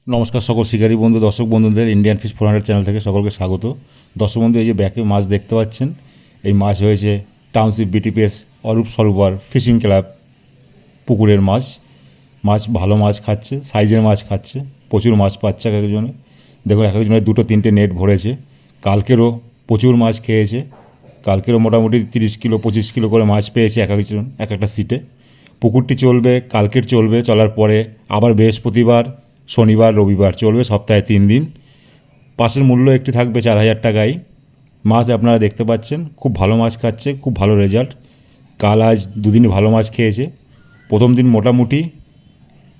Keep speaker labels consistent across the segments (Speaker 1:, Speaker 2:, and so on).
Speaker 1: নমস্কার সকল শিকারী বন্ধু দর্শক বন্ধুদের ইন্ডিয়ান ফিশ 400 চ্যানেল থেকে সকলকে স্বাগত। দর্শক বন্ধু, এই যে ব্যাকে মাছ দেখতে পাচ্ছেন, এই মাছ হয়েছে টাউনশিপ বিটিপিএস অরূপ সরোবর ফিশিং ক্লাব পুকুরের মাছ। মাছ ভালো মাছ খাচ্ছে, সাইজের মাছ খাচ্ছে, প্রচুর মাছ পাচ্ছে এক একজনে। দেখুন এক একজনের 2-3টে নেট ভরেছে। কালকেরও প্রচুর মাছ খেয়েছে, কালকেরও মোটামুটি 30 কিলো 25 কিলো করে মাছ পেয়েছে এক একজন এক একটা সিটে। পুকুরটি চলবে, কালকের চলবে, চলার পরে আবার বৃহস্পতিবার শনিবার রবিবার চলবে, সপ্তাহে 3 দিন। পাসের মূল্য একটি থাকবে 4,000 টাকায়। মাছ আপনারা দেখতে পাচ্ছেন, খুব ভালো মাছ খাচ্ছে, খুব ভালো রেজাল্ট। কাল আজ দুদিনই ভালো মাছ খেয়েছে। প্রথম দিন মোটামুটি,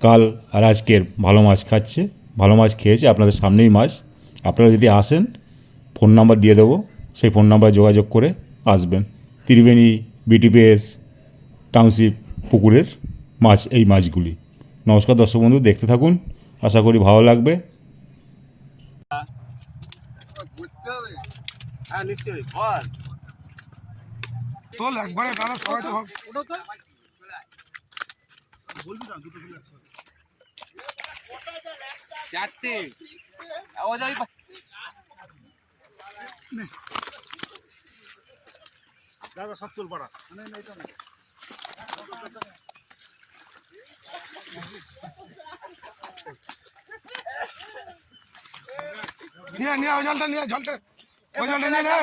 Speaker 1: কাল আর আজকের ভালো মাছ খাচ্ছে, ভালো মাছ খেয়েছে। আপনাদের সামনেই মাছ। আপনারা যদি আসেন, ফোন নাম্বার দিয়ে দেবো, সেই ফোন নাম্বারে যোগাযোগ করে আসবেন। ত্রিবেণী বিটিপিএস টাউনশিপ পুকুরের মাছ এই মাছগুলি। নমস্কার দর্শক বন্ধু, দেখতে থাকুন, আশা করি ভালো লাগবে।
Speaker 2: হ্যাঁ নিশ্চয়ই বল
Speaker 3: তোল একবারে দাদা সবাই তো ভাব
Speaker 2: চারটে আওয়াজ আমি
Speaker 3: দাদা সব তোল পাড়া নিয়ে নিয়ে ওই জলটা নিয়ে জলটা ওই জলটা নিয়ে নে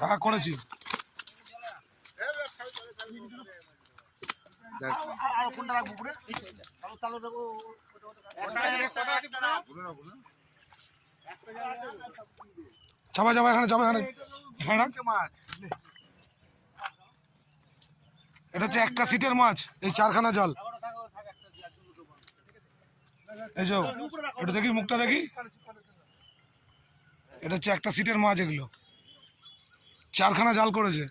Speaker 3: হ্যাঁ করেছি চাপা যাবা এখানে চাপা এখানে হ্যাঁ এটা হচ্ছে একটা সিটের মাছ, এই 4খানা জাল। এই যে এটা দেখি মুখটা দেখি, এটা হচ্ছে একটা সিটের মাছ, এগুলো 4খানা জাল করেছে।